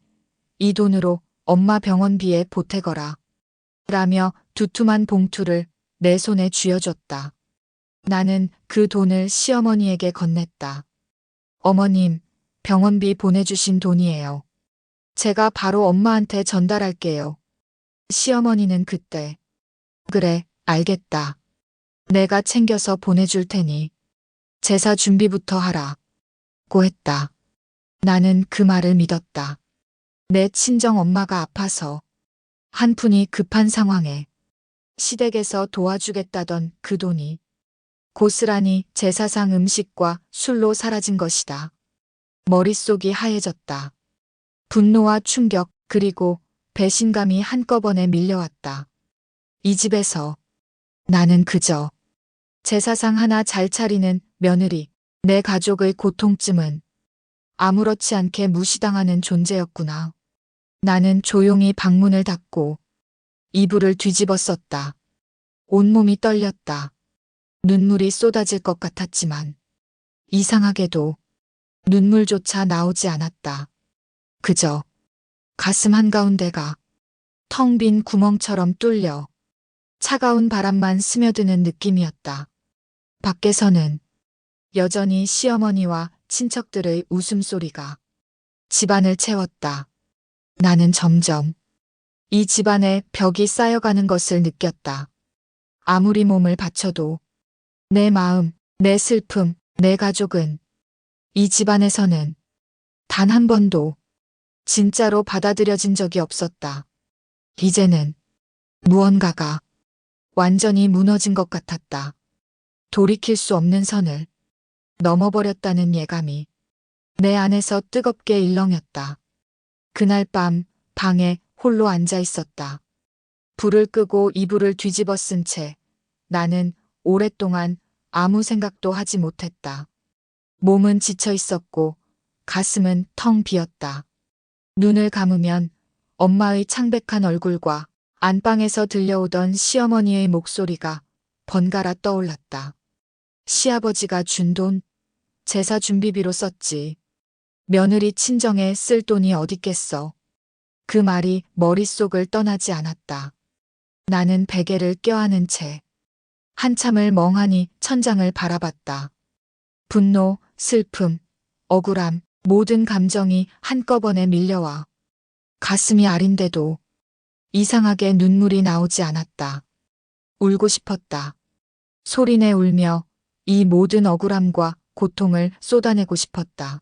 이 돈으로 엄마 병원비에 보태거라 라며 두툼한 봉투를 내 손에 쥐어줬다. 나는 그 돈을 시어머니에게 건넸다. 어머님, 병원비 보내주신 돈이에요. 제가 바로 엄마한테 전달할게요. 시어머니는 그때 그래, 알겠다. 내가 챙겨서 보내줄 테니 제사 준비부터 하라. 고 했다. 나는 그 말을 믿었다. 내 친정 엄마가 아파서 한푼이 급한 상황에 시댁에서 도와주겠다던 그 돈이 고스란히 제사상 음식과 술로 사라진 것이다. 머릿속이 하얘졌다. 분노와 충격 그리고 배신감이 한꺼번에 밀려왔다. 이 집에서 나는 그저 제사상 하나 잘 차리는 며느리, 내 가족의 고통쯤은 아무렇지 않게 무시당하는 존재였구나. 나는 조용히 방문을 닫고 이불을 뒤집어 썼다. 온몸이 떨렸다. 눈물이 쏟아질 것 같았지만 이상하게도 눈물조차 나오지 않았다. 그저 가슴 한가운데가 텅 빈 구멍처럼 뚫려 차가운 바람만 스며드는 느낌이었다. 밖에서는 여전히 시어머니와 친척들의 웃음소리가 집안을 채웠다. 나는 점점 이 집안에 벽이 쌓여가는 것을 느꼈다. 아무리 몸을 바쳐도 내 마음, 내 슬픔, 내 가족은 이 집안에서는 단 한 번도 진짜로 받아들여진 적이 없었다. 이제는 무언가가 완전히 무너진 것 같았다. 돌이킬 수 없는 선을 넘어버렸다는 예감이 내 안에서 뜨겁게 일렁였다. 그날 밤 방에 홀로 앉아 있었다. 불을 끄고 이불을 뒤집어 쓴 채 나는 오랫동안 아무 생각도 하지 못했다. 몸은 지쳐 있었고 가슴은 텅 비었다. 눈을 감으면 엄마의 창백한 얼굴과 안방에서 들려오던 시어머니의 목소리가 번갈아 떠올랐다. 시아버지가 준 돈, 제사 준비비로 썼지. 며느리 친정에 쓸 돈이 어딨겠어. 그 말이 머릿속을 떠나지 않았다. 나는 베개를 껴안은 채 한참을 멍하니 천장을 바라봤다. 분노, 슬픔, 억울함, 모든 감정이 한꺼번에 밀려와 가슴이 아린데도 이상하게 눈물이 나오지 않았다. 울고 싶었다. 소리내 울며 이 모든 억울함과 고통을 쏟아내고 싶었다.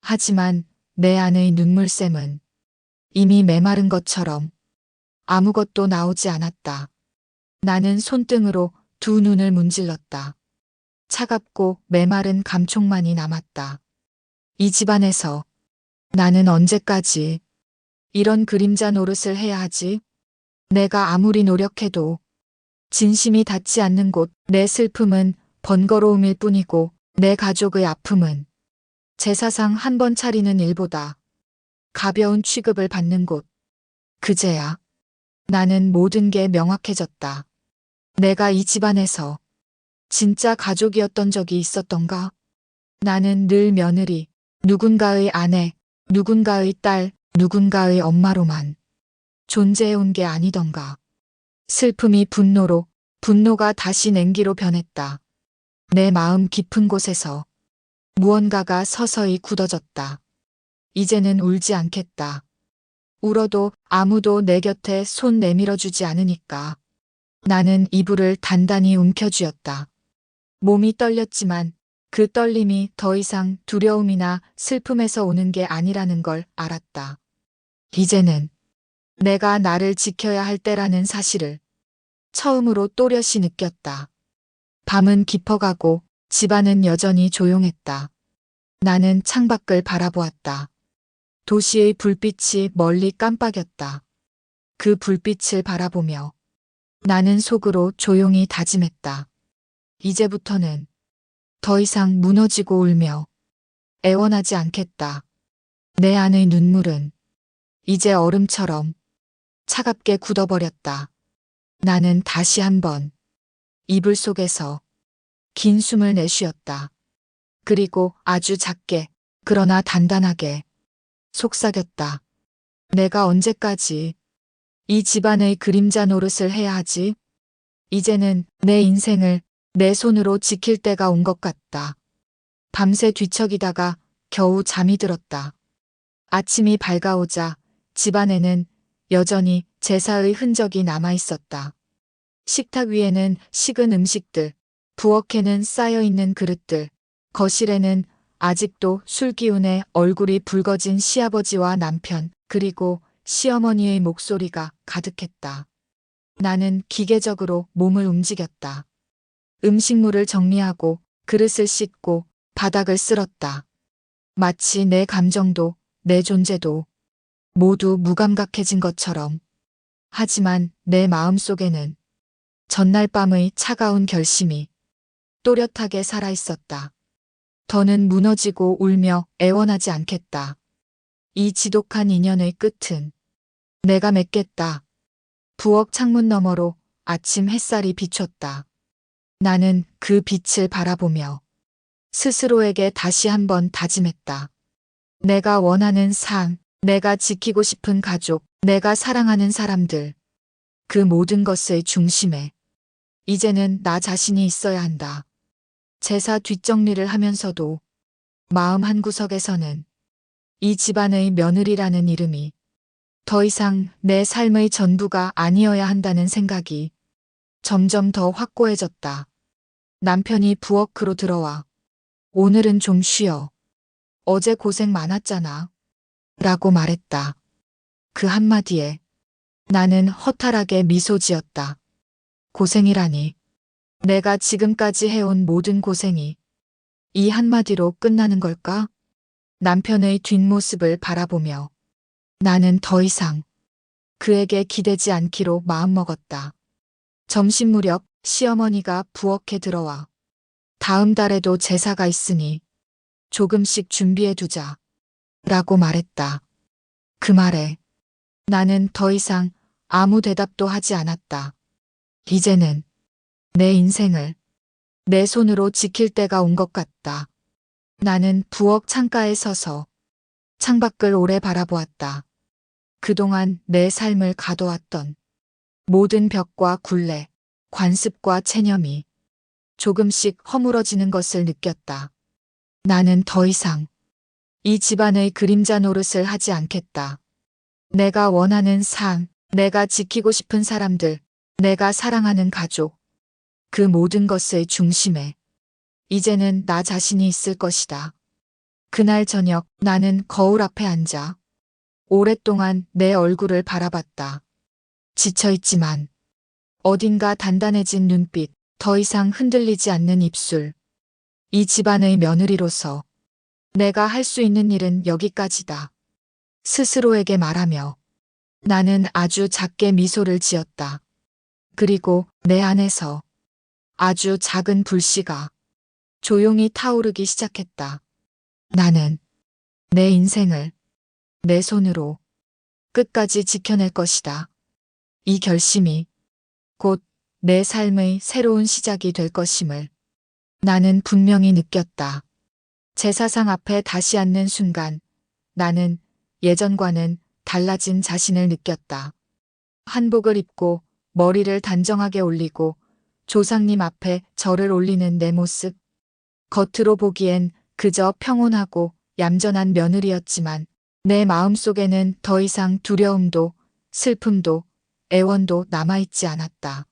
하지만 내 안의 눈물샘은 이미 메마른 것처럼 아무것도 나오지 않았다. 나는 손등으로 두 눈을 문질렀다. 차갑고 메마른 감촉만이 남았다. 이 집안에서 나는 언제까지 이런 그림자 노릇을 해야 하지? 내가 아무리 노력해도 진심이 닿지 않는 곳, 내 슬픔은 번거로움일 뿐이고 내 가족의 아픔은 제사상 한 번 차리는 일보다 가벼운 취급을 받는 곳. 그제야 나는 모든 게 명확해졌다. 내가 이 집안에서 진짜 가족이었던 적이 있었던가? 나는 늘 며느리, 누군가의 아내, 누군가의 딸, 누군가의 엄마로만 존재해온 게 아니던가. 슬픔이 분노로, 분노가 다시 냉기로 변했다. 내 마음 깊은 곳에서 무언가가 서서히 굳어졌다. 이제는 울지 않겠다. 울어도 아무도 내 곁에 손 내밀어주지 않으니까. 나는 이불을 단단히 움켜쥐었다. 몸이 떨렸지만 그 떨림이 더 이상 두려움이나 슬픔에서 오는 게 아니라는 걸 알았다. 이제는 내가 나를 지켜야 할 때라는 사실을 처음으로 또렷이 느꼈다. 밤은 깊어가고 집안은 여전히 조용했다. 나는 창밖을 바라보았다. 도시의 불빛이 멀리 깜빡였다. 그 불빛을 바라보며 나는 속으로 조용히 다짐했다. 이제부터는 더 이상 무너지고 울며 애원하지 않겠다. 내 안의 눈물은 이제 얼음처럼 차갑게 굳어버렸다. 나는 다시 한번 이불 속에서 긴 숨을 내쉬었다. 그리고 아주 작게, 그러나 단단하게 속삭였다. 내가 언제까지 이 집안의 그림자 노릇을 해야 하지? 이제는 내 인생을 내 손으로 지킬 때가 온 것 같다. 밤새 뒤척이다가 겨우 잠이 들었다. 아침이 밝아오자 집안에는 여전히 제사의 흔적이 남아 있었다. 식탁 위에는 식은 음식들, 부엌에는 쌓여있는 그릇들, 거실에는 아직도 술 기운에 얼굴이 붉어진 시아버지와 남편, 그리고 시어머니의 목소리가 가득했다. 나는 기계적으로 몸을 움직였다. 음식물을 정리하고 그릇을 씻고 바닥을 쓸었다. 마치 내 감정도 내 존재도 모두 무감각해진 것처럼. 하지만 내 마음속에는 전날 밤의 차가운 결심이 또렷하게 살아있었다. 더는 무너지고 울며 애원하지 않겠다. 이 지독한 인연의 끝은 내가 맺겠다. 부엌 창문 너머로 아침 햇살이 비쳤다. 나는 그 빛을 바라보며 스스로에게 다시 한번 다짐했다. 내가 원하는 삶, 내가 지키고 싶은 가족, 내가 사랑하는 사람들, 그 모든 것의 중심에 이제는 나 자신이 있어야 한다. 제사 뒷정리를 하면서도 마음 한구석에서는 이 집안의 며느리라는 이름이 더 이상 내 삶의 전부가 아니어야 한다는 생각이 점점 더 확고해졌다. 남편이 부엌으로 들어와 오늘은 좀 쉬어. 어제 고생 많았잖아. 라고 말했다. 그 한마디에 나는 허탈하게 미소 지었다. 고생이라니. 내가 지금까지 해온 모든 고생이 이 한마디로 끝나는 걸까? 남편의 뒷모습을 바라보며 나는 더 이상 그에게 기대지 않기로 마음먹었다. 점심 무렵 시어머니가 부엌에 들어와 다음 달에도 제사가 있으니 조금씩 준비해두자 라고 말했다. 그 말에 나는 더 이상 아무 대답도 하지 않았다. 이제는 내 인생을 내 손으로 지킬 때가 온 것 같다. 나는 부엌 창가에 서서 창밖을 오래 바라보았다. 그동안 내 삶을 가둬왔던 모든 벽과 굴레, 관습과 체념이 조금씩 허물어지는 것을 느꼈다. 나는 더 이상 이 집안의 그림자 노릇을 하지 않겠다. 내가 원하는 삶, 내가 지키고 싶은 사람들, 내가 사랑하는 가족, 그 모든 것의 중심에 이제는 나 자신이 있을 것이다. 그날 저녁 나는 거울 앞에 앉아 오랫동안 내 얼굴을 바라봤다. 지쳐있지만 어딘가 단단해진 눈빛, 더 이상 흔들리지 않는 입술. 이 집안의 며느리로서 내가 할 수 있는 일은 여기까지다. 스스로에게 말하며 나는 아주 작게 미소를 지었다. 그리고 내 안에서 아주 작은 불씨가 조용히 타오르기 시작했다. 나는 내 인생을 내 손으로 끝까지 지켜낼 것이다. 이 결심이 곧 내 삶의 새로운 시작이 될 것임을 나는 분명히 느꼈다. 제사상 앞에 다시 앉는 순간 나는 예전과는 달라진 자신을 느꼈다. 한복을 입고 머리를 단정하게 올리고 조상님 앞에 절을 올리는 내 모습. 겉으로 보기엔 그저 평온하고 얌전한 며느리였지만 내 마음속에는 더 이상 두려움도 슬픔도 애원도 남아있지 않았다.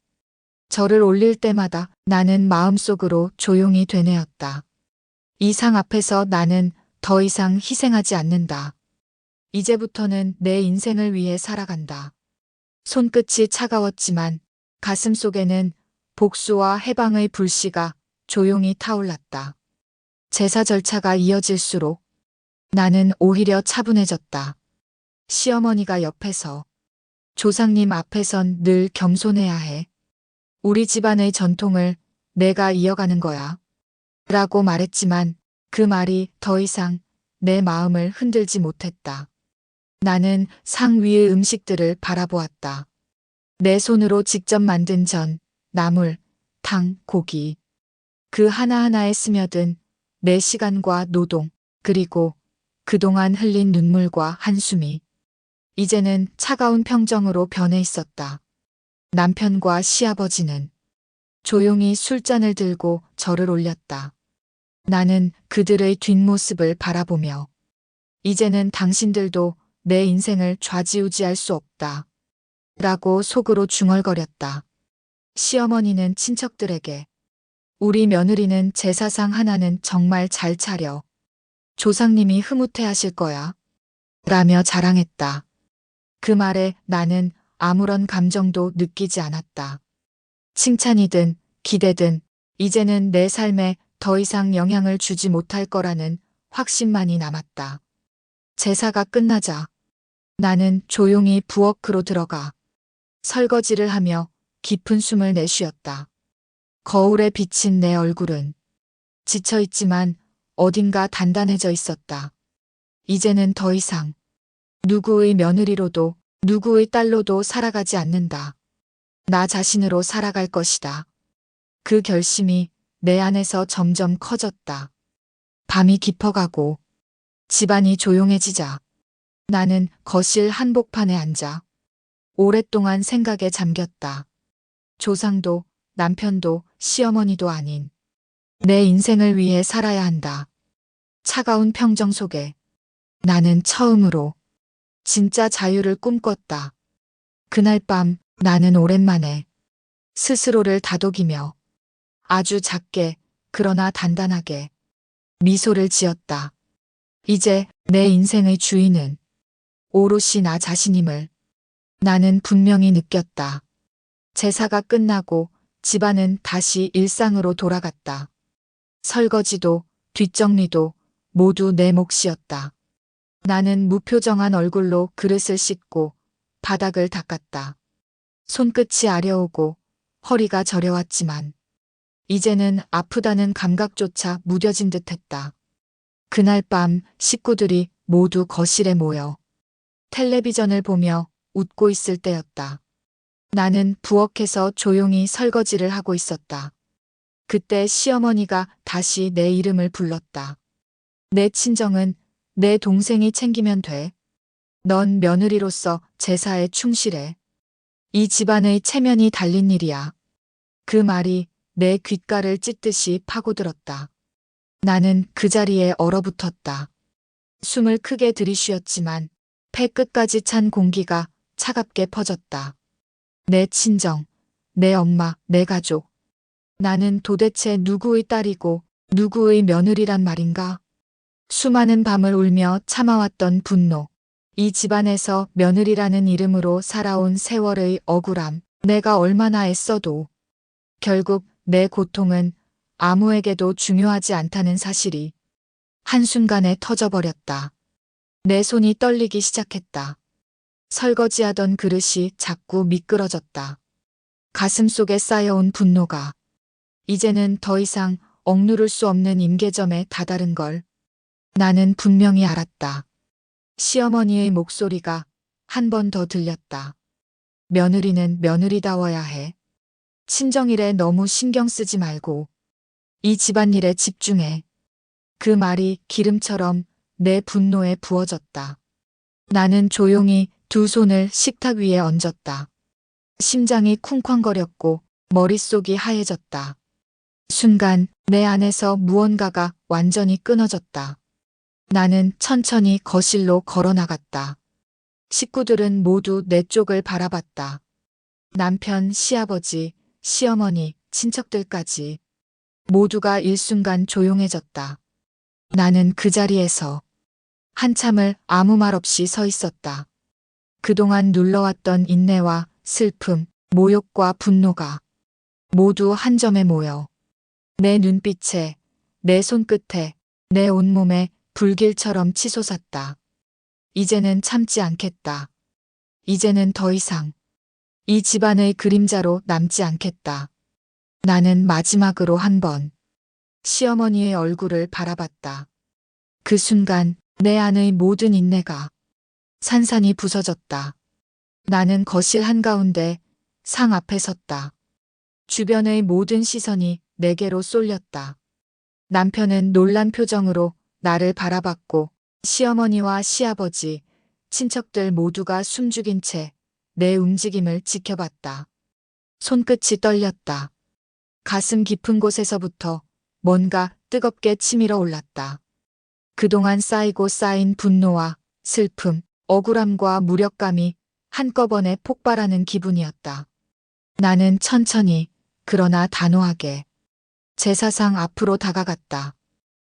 절을 올릴 때마다 나는 마음속으로 조용히 되뇌었다. 이 상 앞에서 나는 더 이상 희생하지 않는다. 이제부터는 내 인생을 위해 살아간다. 손끝이 차가웠지만 가슴 속에는 복수와 해방의 불씨가 조용히 타올랐다. 제사 절차가 이어질수록 나는 오히려 차분해졌다. 시어머니가 옆에서 조상님 앞에선 늘 겸손해야 해. 우리 집안의 전통을 내가 이어가는 거야. 라고 말했지만 그 말이 더 이상 내 마음을 흔들지 못했다. 나는 상 위의 음식들을 바라보았다. 내 손으로 직접 만든 전, 나물, 탕, 고기. 그 하나하나에 스며든 내 시간과 노동, 그리고 그동안 흘린 눈물과 한숨이 이제는 차가운 평정으로 변해 있었다. 남편과 시아버지는 조용히 술잔을 들고 절을 올렸다. 나는 그들의 뒷모습을 바라보며 이제는 당신들도 내 인생을 좌지우지할 수 없다. 라고 속으로 중얼거렸다. 시어머니는 친척들에게 우리 며느리는 제사상 하나는 정말 잘 차려. 조상님이 흐뭇해하실 거야. 라며 자랑했다. 그 말에 나는 아무런 감정도 느끼지 않았다. 칭찬이든 기대든 이제는 내 삶에 더 이상 영향을 주지 못할 거라는 확신만이 남았다. 제사가 끝나자 나는 조용히 부엌으로 들어가 설거지를 하며 깊은 숨을 내쉬었다. 거울에 비친 내 얼굴은 지쳐있지만 어딘가 단단해져 있었다. 이제는 더 이상 누구의 며느리로도 누구의 딸로도 살아가지 않는다. 나 자신으로 살아갈 것이다. 그 결심이 내 안에서 점점 커졌다. 밤이 깊어가고 집안이 조용해지자 나는 거실 한복판에 앉아 오랫동안 생각에 잠겼다. 조상도 남편도 시어머니도 아닌 내 인생을 위해 살아야 한다. 차가운 평정 속에 나는 처음으로 진짜 자유를 꿈꿨다. 그날 밤 나는 오랜만에 스스로를 다독이며 아주 작게 그러나 단단하게 미소를 지었다. 이제 내 인생의 주인은 오롯이 나 자신임을 나는 분명히 느꼈다. 제사가 끝나고 집안은 다시 일상으로 돌아갔다. 설거지도 뒷정리도 모두 내 몫이었다. 나는 무표정한 얼굴로 그릇을 씻고 바닥을 닦았다. 손끝이 아려오고 허리가 저려왔지만 이제는 아프다는 감각조차 무뎌진 듯했다. 그날 밤 식구들이 모두 거실에 모여 텔레비전을 보며 웃고 있을 때였다. 나는 부엌에서 조용히 설거지를 하고 있었다. 그때 시어머니가 다시 내 이름을 불렀다. 내 친정은 내 동생이 챙기면 돼. 넌 며느리로서 제사에 충실해. 이 집안의 체면이 달린 일이야. 그 말이 내 귓가를 찢듯이 파고들었다. 나는 그 자리에 얼어붙었다. 숨을 크게 들이쉬었지만 폐 끝까지 찬 공기가 차갑게 퍼졌다. 내 친정, 내 엄마, 내 가족. 나는 도대체 누구의 딸이고 누구의 며느리란 말인가? 수많은 밤을 울며 참아왔던 분노. 이 집안에서 며느리라는 이름으로 살아온 세월의 억울함. 내가 얼마나 애써도 결국 내 고통은 아무에게도 중요하지 않다는 사실이 한순간에 터져버렸다. 내 손이 떨리기 시작했다. 설거지하던 그릇이 자꾸 미끄러졌다. 가슴 속에 쌓여온 분노가 이제는 더 이상 억누를 수 없는 임계점에 다다른 걸 나는 분명히 알았다. 시어머니의 목소리가 한 번 더 들렸다. 며느리는 며느리다워야 해. 친정일에 너무 신경 쓰지 말고 이 집안일에 집중해. 그 말이 기름처럼 내 분노에 부어졌다. 나는 조용히 두 손을 식탁 위에 얹었다. 심장이 쿵쾅거렸고 머릿속이 하얘졌다. 순간 내 안에서 무언가가 완전히 끊어졌다. 나는 천천히 거실로 걸어 나갔다. 식구들은 모두 내 쪽을 바라봤다. 남편, 시아버지, 시어머니, 친척들까지 모두가 일순간 조용해졌다. 나는 그 자리에서 한참을 아무 말 없이 서 있었다. 그동안 눌러왔던 인내와 슬픔, 모욕과 분노가 모두 한 점에 모여 내 눈빛에, 내 손끝에, 내 온몸에 불길처럼 치솟았다. 이제는 참지 않겠다. 이제는 더 이상 이 집안의 그림자로 남지 않겠다. 나는 마지막으로 한 번 시어머니의 얼굴을 바라봤다. 그 순간 내 안의 모든 인내가 산산이 부서졌다. 나는 거실 한가운데 상 앞에 섰다. 주변의 모든 시선이 내게로 쏠렸다. 남편은 놀란 표정으로 나를 바라봤고 시어머니와 시아버지, 친척들 모두가 숨죽인 채 내 움직임을 지켜봤다. 손끝이 떨렸다. 가슴 깊은 곳에서부터 뭔가 뜨겁게 치밀어 올랐다. 그동안 쌓이고 쌓인 분노와 슬픔, 억울함과 무력감이 한꺼번에 폭발하는 기분이었다. 나는 천천히 그러나 단호하게 제사상 앞으로 다가갔다.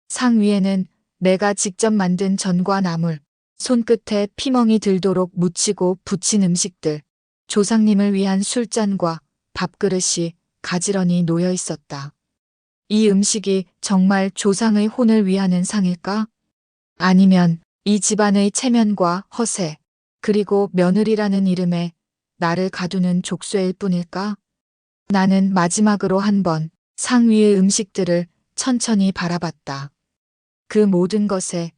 상 위에는 내가 직접 만든 전과 나물, 손끝에 피멍이 들도록 묻히고 붙인 음식들, 조상님을 위한 술잔과 밥그릇이 가지런히 놓여 있었다. 이 음식이 정말 조상의 혼을 위하는 상일까? 아니면 이 집안의 체면과 허세, 그리고 며느리라는 이름에 나를 가두는 족쇄일 뿐일까? 나는 마지막으로 한 번 상 위의 음식들을 천천히 바라봤다. 그 모든 것에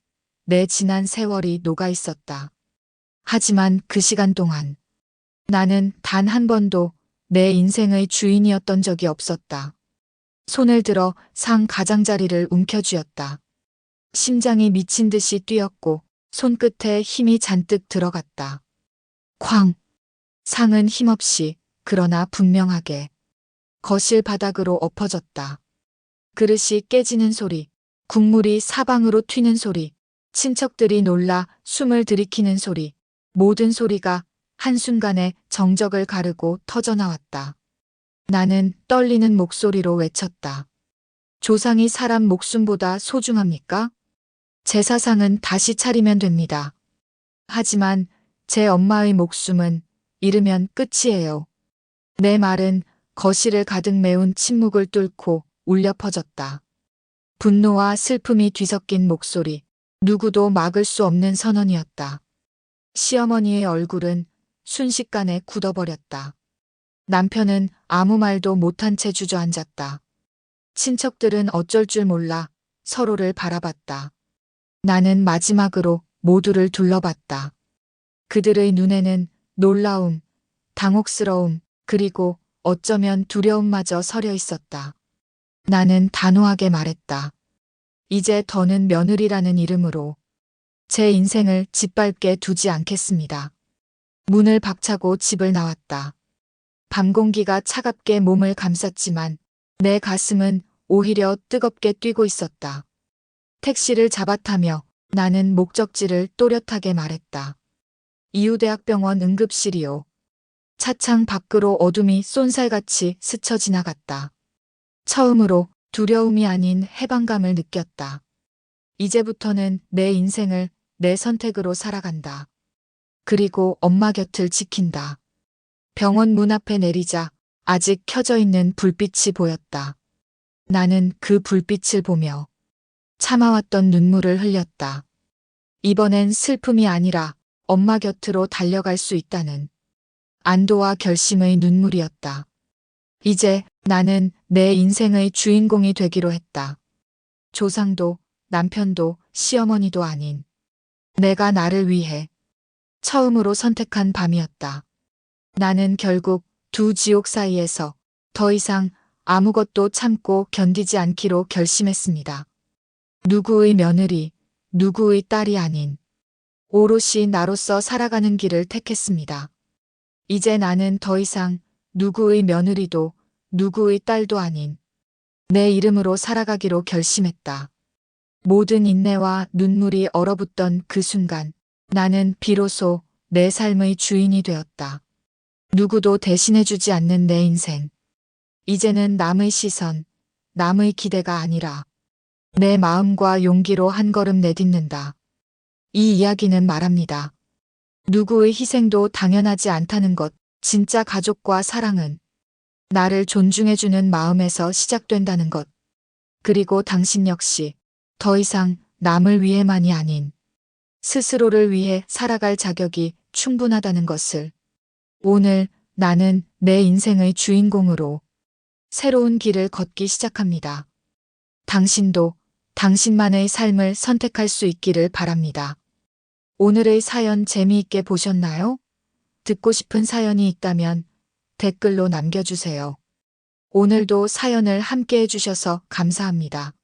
내 지난 세월이 녹아 있었다. 하지만 그 시간 동안 나는 단 한 번도 내 인생의 주인이었던 적이 없었다. 손을 들어 상 가장자리를 움켜쥐었다. 심장이 미친 듯이 뛰었고 손끝에 힘이 잔뜩 들어갔다. 쾅! 상은 힘없이, 그러나 분명하게 거실 바닥으로 엎어졌다. 그릇이 깨지는 소리, 국물이 사방으로 튀는 소리, 친척들이 놀라 숨을 들이키는 소리, 모든 소리가 한순간에 정적을 가르고 터져나왔다. 나는 떨리는 목소리로 외쳤다. 조상이 사람 목숨보다 소중합니까? 제사상은 다시 차리면 됩니다. 하지만 제 엄마의 목숨은 잃으면 끝이에요. 내 말은 거실을 가득 메운 침묵을 뚫고 울려 퍼졌다. 분노와 슬픔이 뒤섞인 목소리, 누구도 막을 수 없는 선언이었다. 시어머니의 얼굴은 순식간에 굳어버렸다. 남편은 아무 말도 못한 채 주저앉았다. 친척들은 어쩔 줄 몰라 서로를 바라봤다. 나는 마지막으로 모두를 둘러봤다. 그들의 눈에는 놀라움, 당혹스러움, 그리고 어쩌면 두려움마저 서려 있었다. 나는 단호하게 말했다. 이제 더는 며느리라는 이름으로 제 인생을 짓밟게 두지 않겠습니다. 문을 박차고 집을 나왔다. 밤 공기가 차갑게 몸을 감쌌지만 내 가슴은 오히려 뜨겁게 뛰고 있었다. 택시를 잡아타며 나는 목적지를 또렷하게 말했다. 이후대학병원 응급실이요. 차창 밖으로 어둠이 쏜살같이 스쳐 지나갔다. 처음으로 두려움이 아닌 해방감을 느꼈다. 이제부터는 내 인생을 내 선택으로 살아간다. 그리고 엄마 곁을 지킨다. 병원 문 앞에 내리자 아직 켜져 있는 불빛이 보였다. 나는 그 불빛을 보며 참아왔던 눈물을 흘렸다. 이번엔 슬픔이 아니라 엄마 곁으로 달려갈 수 있다는 안도와 결심의 눈물이었다. 이제 나는 내 인생의 주인공이 되기로 했다. 조상도 남편도 시어머니도 아닌 내가 나를 위해 처음으로 선택한 밤이었다. 나는 결국 두 지옥 사이에서 더 이상 아무것도 참고 견디지 않기로 결심했습니다. 누구의 며느리, 누구의 딸이 아닌 오롯이 나로서 살아가는 길을 택했습니다. 이제 나는 더 이상 누구의 며느리도 누구의 딸도 아닌 내 이름으로 살아가기로 결심했다. 모든 인내와 눈물이 얼어붙던 그 순간 나는 비로소 내 삶의 주인이 되었다. 누구도 대신해주지 않는 내 인생. 이제는 남의 시선, 남의 기대가 아니라 내 마음과 용기로 한 걸음 내딛는다. 이 이야기는 말합니다. 누구의 희생도 당연하지 않다는 것, 진짜 가족과 사랑은 나를 존중해주는 마음에서 시작된다는 것. 그리고 당신 역시 더 이상 남을 위해만이 아닌 스스로를 위해 살아갈 자격이 충분하다는 것을. 오늘 나는 내 인생의 주인공으로 새로운 길을 걷기 시작합니다. 당신도 당신만의 삶을 선택할 수 있기를 바랍니다. 오늘의 사연 재미있게 보셨나요? 듣고 싶은 사연이 있다면 댓글로 남겨주세요. 오늘도 사연을 함께 해주셔서 감사합니다.